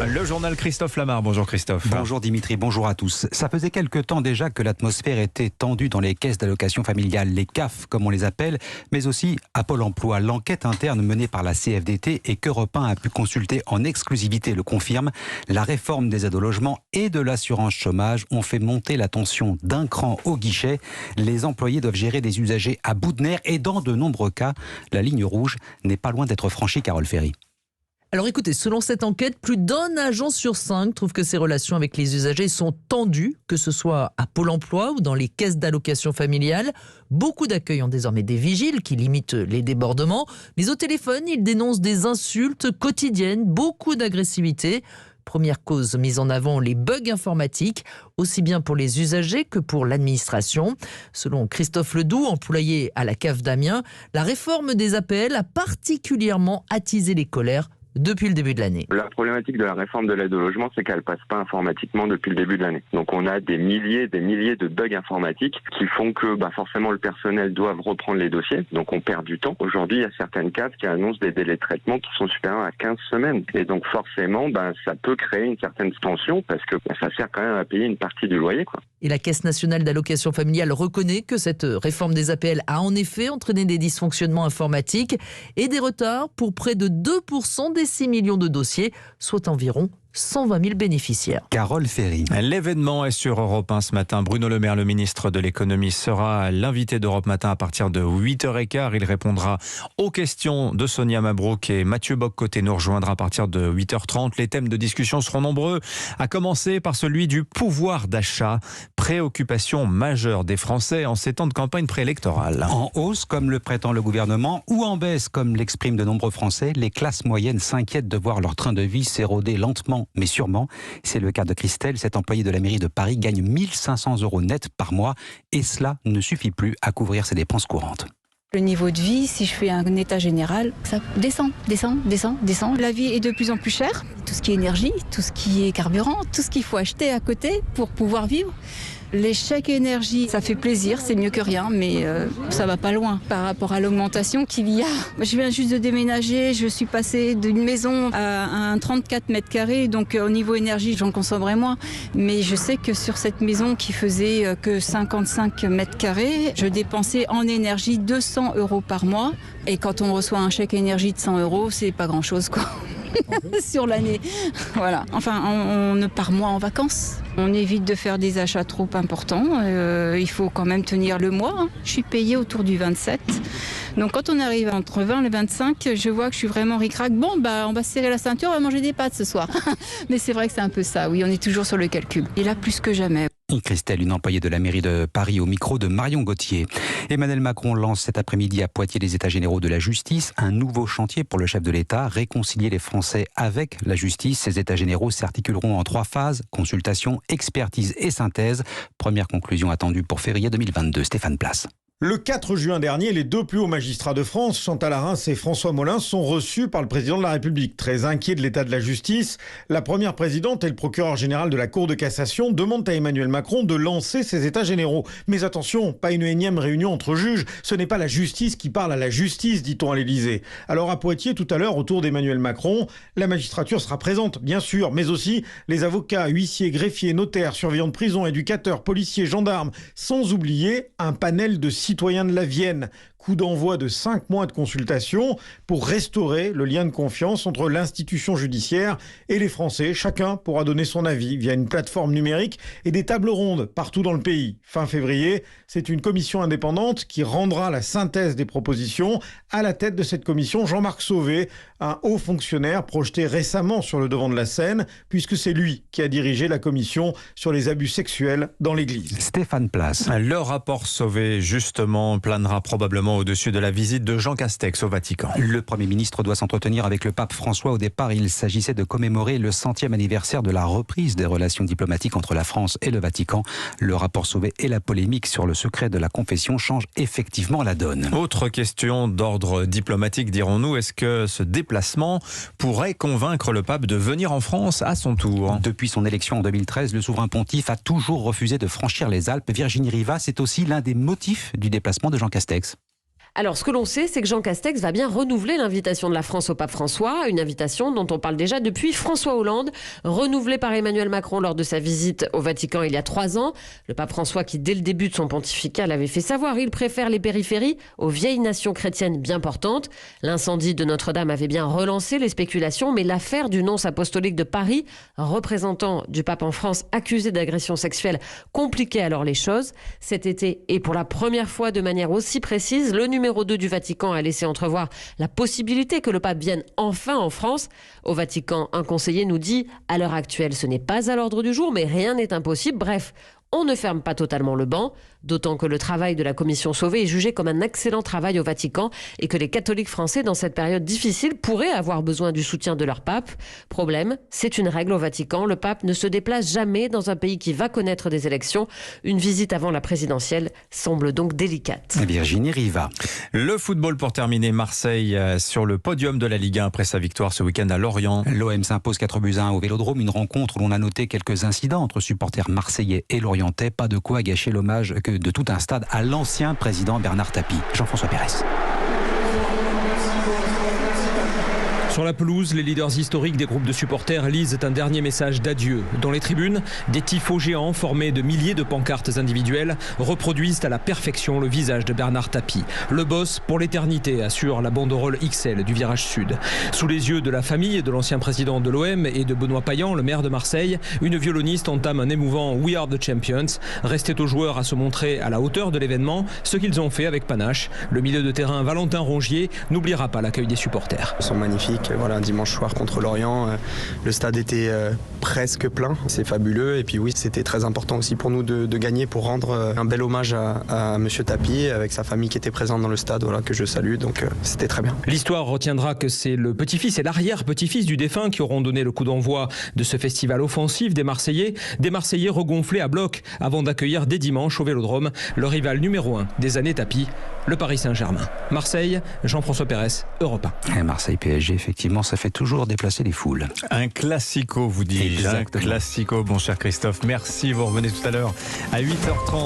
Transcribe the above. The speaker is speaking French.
Le journal Christophe Lamar. Bonjour Christophe. Bonjour Dimitri, bonjour à tous. Ça faisait quelque temps déjà que l'atmosphère était tendue dans les caisses d'allocation familiale, les CAF comme on les appelle, mais aussi à Pôle emploi. L'enquête interne menée par la CFDT et qu'Europe 1 a pu consulter en exclusivité le confirme. La réforme des aides au logement et de l'assurance chômage ont fait monter la tension d'un cran au guichet. Les employés doivent gérer des usagers à bout de nerfs et dans de nombreux cas, la ligne rouge n'est pas loin d'être franchie, Carole Ferry. Alors écoutez, selon cette enquête, plus d'un agent sur 5 trouve que ses relations avec les usagers sont tendues, que ce soit à Pôle emploi ou dans les caisses d'allocation familiale. Beaucoup d'accueils ont désormais des vigiles qui limitent les débordements. Mais au téléphone, ils dénoncent des insultes quotidiennes, beaucoup d'agressivité. Première cause mise en avant, les bugs informatiques, aussi bien pour les usagers que pour l'administration. Selon Christophe Ledoux, employé à la CAF d'Amiens, la réforme des APL a particulièrement attisé les colères depuis le début de l'année. La problématique de la réforme de l'aide au logement, c'est qu'elle passe pas informatiquement depuis le début de l'année. Donc on a des milliers de bugs informatiques qui font que forcément le personnel doit reprendre les dossiers. Donc on perd du temps. Aujourd'hui, il y a certaines CAF qui annoncent des délais de traitement qui sont supérieurs à 15 semaines. Et donc forcément, ça peut créer une certaine tension parce que ça sert quand même à payer une partie du loyer, quoi. Et la Caisse nationale d'allocation familiale reconnaît que cette réforme des APL a en effet entraîné des dysfonctionnements informatiques et des retards pour près de 2% des 6 millions de dossiers, soit environ 120 000 bénéficiaires. Carole Ferry. L'événement est sur Europe 1 ce matin. Bruno Le Maire, le ministre de l'économie, sera l'invité d'Europe Matin à partir de 8h15. Il répondra aux questions de Sonia Mabrouk et Mathieu Bock-Côté nous rejoindra à partir de 8h30. Les thèmes de discussion seront nombreux, à commencer par celui du pouvoir d'achat. Préoccupation majeure des Français en ces temps de campagne préélectorale. En hausse, comme le prétend le gouvernement, ou en baisse, comme l'expriment de nombreux Français, les classes moyennes s'inquiètent de voir leur train de vie s'éroder lentement mais sûrement. C'est le cas de Christelle. Cette employée de la mairie de Paris gagne 1 500 € net par mois et cela ne suffit plus à couvrir ses dépenses courantes. Le niveau de vie, si je fais un état général, ça descend. La vie est de plus en plus chère. Tout ce qui est énergie, tout ce qui est carburant, tout ce qu'il faut acheter à côté pour pouvoir vivre. Les chèques énergie, ça fait plaisir, c'est mieux que rien, mais ça va pas loin par rapport à l'augmentation qu'il y a. Je viens juste de déménager, je suis passée d'une maison à un 34 mètres carrés, donc au niveau énergie, j'en consommerai moins. Mais je sais que sur cette maison qui faisait que 55 mètres carrés, je dépensais en énergie 200 € par mois. Et quand on reçoit un chèque énergie de 100 €, c'est pas grand-chose, quoi. Sur l'année. Voilà. Enfin, on ne part moins en vacances. On évite de faire des achats trop importants. Il faut quand même tenir le mois, hein. Je suis payée autour du 27. Donc quand on arrive entre 20 et le 25, je vois que je suis vraiment ric-rac. Bon, on va se serrer la ceinture, on va manger des pâtes ce soir. Mais c'est vrai que c'est un peu ça, oui, on est toujours sur le calcul. Et là, plus que jamais. Christelle, une employée de la mairie de Paris au micro de Marion Gauthier. Emmanuel Macron lance cet après-midi à Poitiers les États généraux de la justice. Un nouveau chantier pour le chef de l'État, réconcilier les Français avec la justice. Ces États généraux s'articuleront en 3 phases, consultation, expertise et synthèse. Première conclusion attendue pour février 2022. Stéphane Place. Le 4 juin dernier, les 2 plus hauts magistrats de France, Chantal Arens et François Molins, sont reçus par le président de la République. Très inquiets de l'état de la justice, la première présidente et le procureur général de la Cour de cassation demandent à Emmanuel Macron de lancer ces états généraux. Mais attention, pas une énième réunion entre juges, ce n'est pas la justice qui parle à la justice, dit-on à l'Élysée. Alors à Poitiers, tout à l'heure, autour d'Emmanuel Macron, la magistrature sera présente, bien sûr, mais aussi les avocats, huissiers, greffiers, notaires, surveillants de prison, éducateurs, policiers, gendarmes, sans oublier un panel de citoyens de la Vienne. Coup d'envoi de 5 mois de consultation pour restaurer le lien de confiance entre l'institution judiciaire et les Français. Chacun pourra donner son avis via une plateforme numérique et des tables rondes partout dans le pays. Fin février, c'est une commission indépendante qui rendra la synthèse des propositions. À la tête de cette commission, Jean-Marc Sauvé, un haut fonctionnaire projeté récemment sur le devant de la scène, puisque c'est lui qui a dirigé la commission sur les abus sexuels dans l'Église. Stéphane Place. Le rapport Sauvé, justement, planera probablement au-dessus de la visite de Jean Castex au Vatican. Le Premier ministre doit s'entretenir avec le pape François. Au départ, il s'agissait de commémorer le 100e anniversaire de la reprise des relations diplomatiques entre la France et le Vatican. Le rapport Sauvé et la polémique sur le secret de la confession changent effectivement la donne. Autre question d'ordre diplomatique, dirons-nous. Est-ce que ce déplacement pourrait convaincre le pape de venir en France à son tour ? Depuis son élection en 2013, le souverain pontife a toujours refusé de franchir les Alpes. Virginie Rivas, c'est aussi l'un des motifs du déplacement de Jean Castex. Alors, ce que l'on sait, c'est que Jean Castex va bien renouveler l'invitation de la France au pape François, une invitation dont on parle déjà depuis François Hollande, renouvelée par Emmanuel Macron lors de sa visite au Vatican il y a 3 ans. Le pape François, qui dès le début de son pontificat l'avait fait savoir, il préfère les périphéries aux vieilles nations chrétiennes bien portantes. L'incendie de Notre-Dame avait bien relancé les spéculations, mais l'affaire du nonce apostolique de Paris, représentant du pape en France accusé d'agression sexuelle, compliquait alors les choses. Cet été, et pour la première fois de manière aussi précise, le numéro 2 du Vatican a laissé entrevoir la possibilité que le pape vienne enfin en France. Au Vatican, un conseiller nous dit « À l'heure actuelle, ce n'est pas à l'ordre du jour, mais rien n'est impossible. » Bref, on ne ferme pas totalement le banc, d'autant que le travail de la commission Sauvé est jugé comme un excellent travail au Vatican et que les catholiques français, dans cette période difficile, pourraient avoir besoin du soutien de leur pape. Problème, c'est une règle au Vatican, le pape ne se déplace jamais dans un pays qui va connaître des élections. Une visite avant la présidentielle semble donc délicate. Virginie Riva. Le football pour terminer, Marseille sur le podium de la Ligue 1 après sa victoire ce week-end à Lorient. L'OM s'impose 4-1 au Vélodrome, une rencontre où l'on a noté quelques incidents entre supporters marseillais et lorientais. Pas de quoi gâcher l'hommage de tout un stade à l'ancien président Bernard Tapie. Jean-François Pérez. Sur la pelouse, les leaders historiques des groupes de supporters lisent un dernier message d'adieu. Dans les tribunes, des tifos géants formés de milliers de pancartes individuelles reproduisent à la perfection le visage de Bernard Tapie. Le boss pour l'éternité, assure la banderole XL du virage sud. Sous les yeux de la famille de l'ancien président de l'OM et de Benoît Payan, le maire de Marseille, une violoniste entame un émouvant We Are the Champions. Restait aux joueurs à se montrer à la hauteur de l'événement, ce qu'ils ont fait avec panache. Le milieu de terrain Valentin Rongier n'oubliera pas l'accueil des supporters. Ils sont magnifiques. Voilà, dimanche soir contre Lorient, le stade était presque plein. C'est fabuleux. Et puis oui, c'était très important aussi pour nous de gagner pour rendre un bel hommage à Monsieur Tapie avec sa famille qui était présente dans le stade, voilà, que je salue. Donc c'était très bien. L'histoire retiendra que c'est le petit-fils et l'arrière-petit-fils du défunt qui auront donné le coup d'envoi de ce festival offensif des Marseillais regonflés à bloc avant d'accueillir dès dimanche au Vélodrome le rival numéro 1 des années Tapie, le Paris Saint-Germain. Marseille, Jean-François Pérez, Europe 1. Marseille PSG, effectivement, ça fait toujours déplacer les foules. Un classico, vous dis-je. Un classico, mon cher Christophe. Merci, vous revenez tout à l'heure à 8h30.